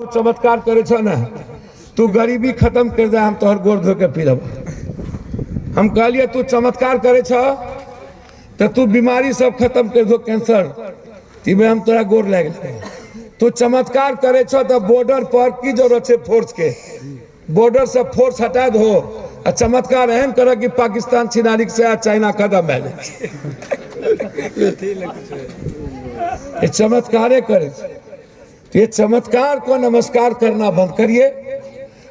चमत्कार करे छो ना, तू गरीबी खत्म कर दे, हम तोहर गोर धो के पीलब। हम कहलिए तू चमत्कार करे छो तो तू बीमारी सब खत्म कर दो, कैंसर तीबे हम तोरा गोर लग गए। तू चमत्कार करे छो तो बॉर्डर पर की जरूरत है फोर्स के, बॉर्डर से फोर्स हटा दो और चमत्कार एहन करे कि पाकिस्तान छिनारी से चाइना खत्म भे जाए। ये चमत्कारे करे, ये चमत्कार को नमस्कार करना बंद करिए,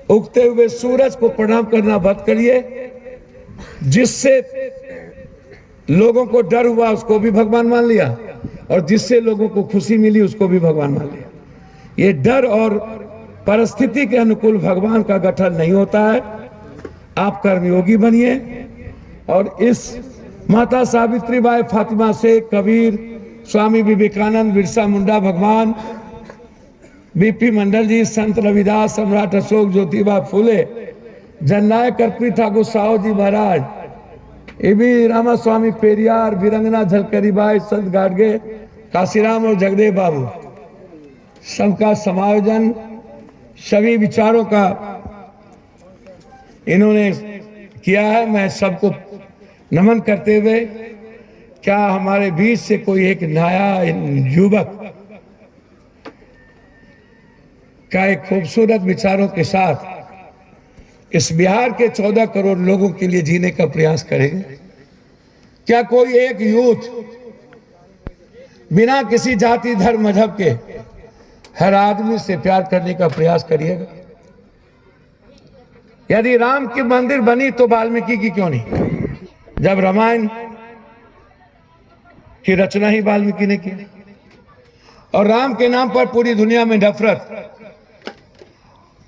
उगते हुए सूरज को प्रणाम करना बंद करिए। जिससे लोगों को डर हुआ उसको भी भगवान मान लिया, और जिससे लोगों को खुशी मिली उसको भी भगवान मान लिया। ये डर और परिस्थिति के अनुकूल भगवान का गठन नहीं होता है। आप कर्मयोगी बनिए और इस माता सावित्रीबाई फातिमा से कबीर, स्वामी विवेकानंद, बिरसा मुंडा भगवान, बीपी मंडल जी, संत रविदास, सम्राट अशोक, ज्योतिबा फूले, जननायक कर्पूरी ठाकुर साहू जी महाराज, एबी रामास्वामी पेरियार, वीरंगना झलकरीबाई, संत गाडगे, काशीराम और जगदेव बाबू, सबका समायोजन, सभी विचारों का इन्होंने किया है। मैं सबको नमन करते हुए, क्या हमारे बीच से कोई एक नया युवक का एक खूबसूरत विचारों के साथ इस बिहार के 14 करोड़ लोगों के लिए जीने का प्रयास करेंगे? क्या कोई एक यूथ बिना किसी जाति, धर्म, मजहब के हर आदमी से प्यार करने का प्रयास करिएगा? यदि राम की मंदिर बनी तो वाल्मीकि की क्यों नहीं? जब रामायण की रचना ही वाल्मीकि ने की, और राम के नाम पर पूरी दुनिया में नफरत।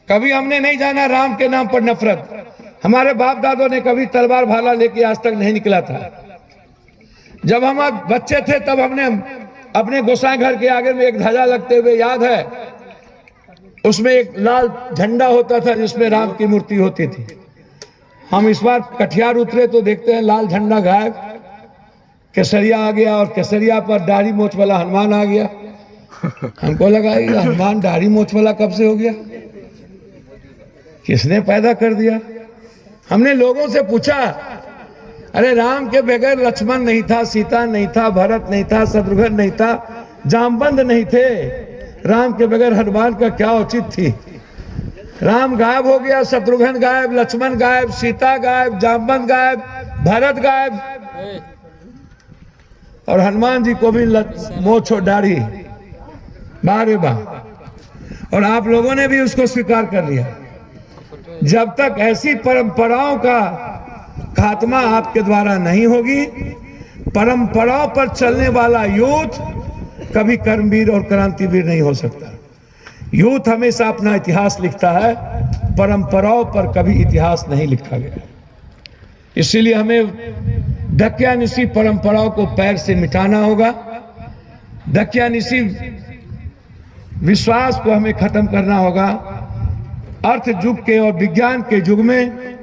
कभी हमने नहीं जाना राम के नाम पर नफरत। हमारे बाप दादों ने कभी तलवार भाला लेके आज तक नहीं निकला था। जब हम बच्चे थे तब हमने अपने गोसाई घर के आगे में एक ध्वजा लगते हुए याद है, उसमें एक लाल झंडा होता था जिसमें राम की मूर्ति होती थी। हम इस बार कटिहार उतरे तो देखते हैं लाल झंडा गायब, केसरिया आ गया, और केसरिया पर दाढ़ी मोछ वाला हनुमान आ गया। हमको लगा हनुमान दाढ़ी मोछ वाला कब से हो गया, किसने पैदा कर दिया? हमने लोगों से पूछा, अरे राम के बगैर लक्ष्मण नहीं था, सीता नहीं था, भरत नहीं था, शत्रुघ्न नहीं था, जामवंत नहीं थे, राम के बगैर हनुमान का क्या औचित थी? राम गायब हो गया, शत्रुघ्न गायब, लक्ष्मण गायब, सीता गायब, जामवंत गायब, भरत गायब, और हनुमान जी को भी मोछ और दाढ़ी, बारे बा। और आप लोगों ने भी उसको स्वीकार कर लिया। जब तक ऐसी परंपराओं का खात्मा आपके द्वारा नहीं होगी, परंपराओं पर चलने वाला यूथ कभी कर्मवीर और क्रांतिवीर नहीं हो सकता। यूथ हमेशा अपना इतिहास लिखता है, परंपराओं पर कभी इतिहास नहीं लिखा गया। इसीलिए हमें दक्यानिशी परंपराओं को पैर से मिटाना होगा। दक्यानिशी विश्वास को हमें खत्म करना होगा। अर्थ युग के और विज्ञान के युग में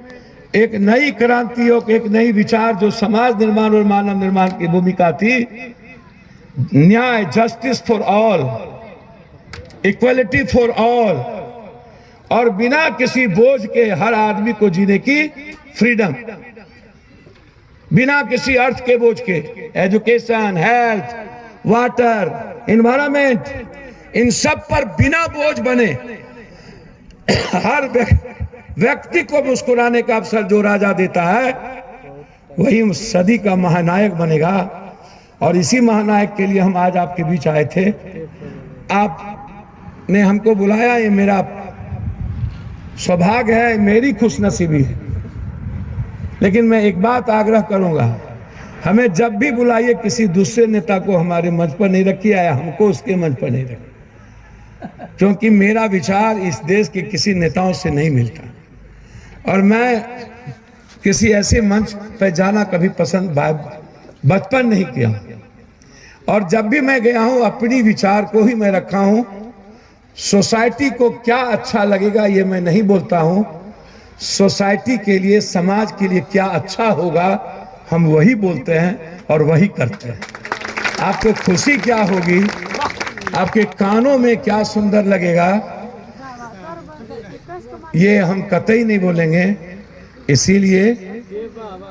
एक नई क्रांति और एक नई विचार जो समाज निर्माण और मानव निर्माण की भूमिका थी, न्याय, justice for all, equality for all, और बिना किसी बोझ के हर आदमी को जीने की फ्रीडम, बिना किसी अर्थ के बोझ के, एजुकेशन, हेल्थ, वाटर, एनवायरमेंट, इन सब पर बिना बोझ बने हर व्यक्ति को मुस्कुराने का अवसर जो राजा देता है, वही सदी का महानायक बनेगा। और इसी महानायक के लिए हम आज आपके बीच आए थे। आपने हमको बुलाया, ये मेरा सौभाग्य है, मेरी खुशनसीबी है। लेकिन मैं एक बात आग्रह करूंगा, हमें जब भी बुलाइए किसी दूसरे नेता को हमारे मंच पर नहीं रखिए, या हमको उसके मंच पर नहीं रखिए, क्योंकि मेरा विचार इस देश के किसी नेताओं से नहीं मिलता, और मैं किसी ऐसे मंच पर जाना कभी पसंद बचपन नहीं किया। और जब भी मैं गया हूं, अपनी विचार को ही मैं रखा हूं। सोसाइटी को क्या अच्छा लगेगा ये मैं नहीं बोलता हूं, सोसाइटी के लिए, समाज के लिए क्या अच्छा होगा हम वही बोलते हैं और वही करते हैं। आपको खुशी क्या होगी, आपके कानों में क्या सुंदर लगेगा, ये हम कतई नहीं बोलेंगे। इसीलिए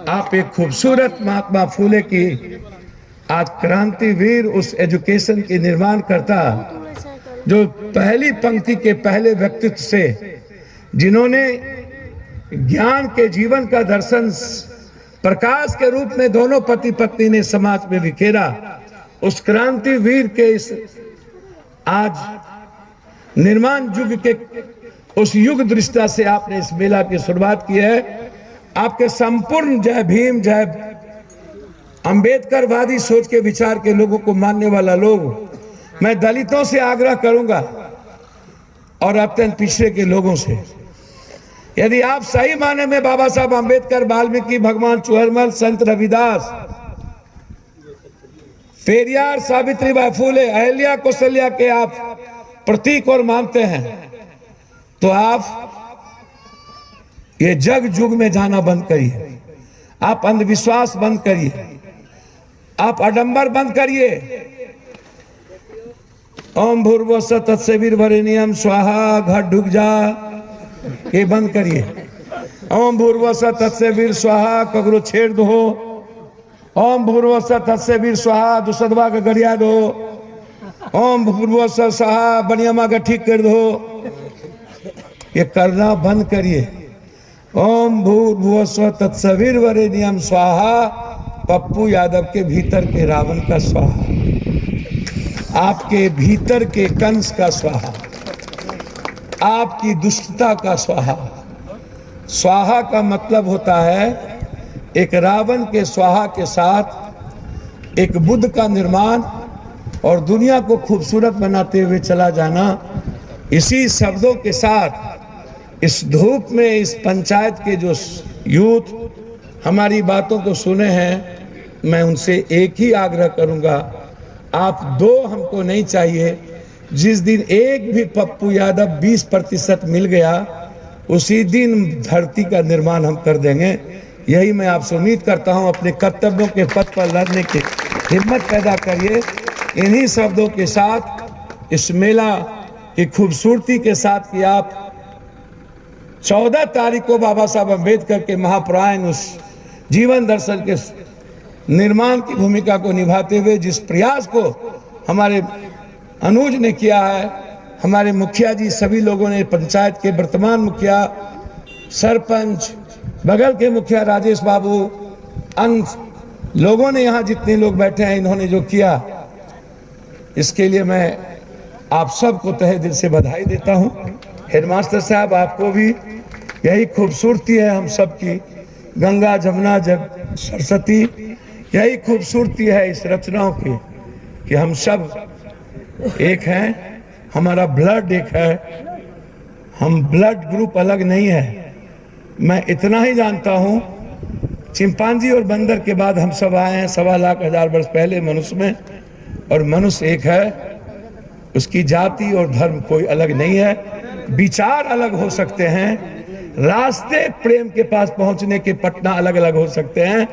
आप एक खूबसूरत महात्मा फूले की आज क्रांतिवीर उस एजुकेशन की निर्माण करता जो पहली पंक्ति के पहले व्यक्तित्व से जिन्होंने ज्ञान के जीवन का दर्शन प्रकाश के रूप में दोनों पति पत्नी ने समाज में बिखेरा, उस क्रांतिवीर के इस आज निर्माण युग के उस युग दृष्टा से आपने इस मेला की शुरुआत की है। आपके संपूर्ण जय भीम जय अंबेडकरवादी सोच के विचार के लोगों को मानने वाला लोग, मैं दलितों से आग्रह करूंगा और अत्यंत पिछड़े के लोगों से, यदि आप सही माने में बाबा साहब अंबेडकर, वाल्मीकि, भगवान चुहरमल, संत रविदास, पेरियार, सावित्रीबाई फूले, अहिल्या कौशल्या के आप प्रतीक और मानते हैं, तो आप ये जग युग में जाना बंद करिए। आप अंधविश्वास बंद करिए, आप आडंबर बंद करिए। ओम भूर्भुवस्सुः तत्सवितुर्वरेण्यं स्वाहा, घर ढुक जा, ये बंद करिए। ओम भूर्भुवस्सुः तत्सवितुर्वरेण्यं स्वाहा, कगरो छेड़ दो। ओम भूर्भुवस्सुः तत्सवितुर्वरेण्यं स्वाहा, दुसदवा का गरिया दो। ओम भूर्भुवस्सुः स्वाहा, बनियामा का ठीक कर दो। ये करना बंद करिए। ओम भूर्भुवस्सुः तत्सवितुर्वरेण्यं स्वाहा, पप्पू यादव के भीतर के रावण का स्वाहा, आपके भीतर के कंस का स्वाहा, आपकी दुष्टता का स्वाहा। स्वाहा का मतलब होता है एक रावण के स्वाहा के साथ एक बुद्ध का निर्माण और दुनिया को खूबसूरत बनाते हुए चला जाना। इसी शब्दों के साथ इस धूप में इस पंचायत के जो यूथ हमारी बातों को सुने हैं, मैं उनसे एक ही आग्रह करूंगा, आप दो हमको नहीं चाहिए। जिस दिन एक भी पप्पू यादव 20% मिल गया, उसी दिन धरती का निर्माण हम कर देंगे। यही मैं आपसे उम्मीद करता हूं। अपने कर्तव्यों के पथ पर लड़ने की हिम्मत पैदा करिए। इन्हीं शब्दों के साथ इस मेला की खूबसूरती के साथ कि आप 14 तारीख को बाबा साहब अम्बेडकर के महाप्रयाण उस जीवन दर्शन के निर्माण की भूमिका को निभाते हुए जिस प्रयास को हमारे अनुज ने किया है, हमारे मुखिया जी सभी लोगों ने, पंचायत के वर्तमान मुखिया, सरपंच, बगल के मुखिया राजेश बाबू, अन्य लोगों ने, यहाँ जितने लोग बैठे हैं, इन्होंने जो किया, इसके लिए मैं आप सबको तहे दिल से बधाई देता हूँ। हेडमास्टर साहब, आपको भी यही खूबसूरती है हम सब की, गंगा जमुना जग सरस्वती, यही खूबसूरती है इस रचनाओं की कि हम सब एक हैं, हमारा ब्लड एक है, हम ब्लड ग्रुप अलग नहीं है। मैं इतना ही जानता हूँ, चिंपांजी और बंदर के बाद हम सब आए हैं 1.25 लाख 1000 वर्ष पहले मनुष्य में, और मनुष्य एक है, उसकी जाति और धर्म कोई अलग नहीं है। विचार अलग हो सकते हैं, रास्ते प्रेम के पास पहुंचने के पटना अलग अलग हो सकते हैं,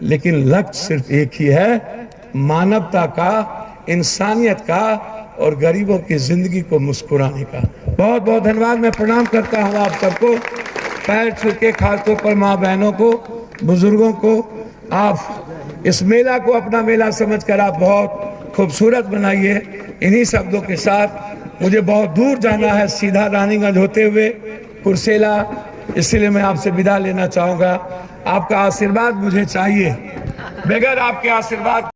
लेकिन लक्ष्य सिर्फ एक ही है, मानवता का, इंसानियत का और गरीबों की जिंदगी को मुस्कुराने का। बहुत बहुत धन्यवाद। मैं प्रणाम करता हूँ आप सबको, पैर छू के, खासतौर पर माँ बहनों को, बुजुर्गों को। आप इस मेला को अपना मेला समझकर आप बहुत खूबसूरत बनाइए। इन्हीं शब्दों के साथ मुझे बहुत दूर जाना है, सीधा रानीगंज होते हुए कुर्सेला, इसलिए मैं आपसे विदा लेना चाहूँगा। आपका आशीर्वाद मुझे चाहिए, बगैर आपके आशीर्वाद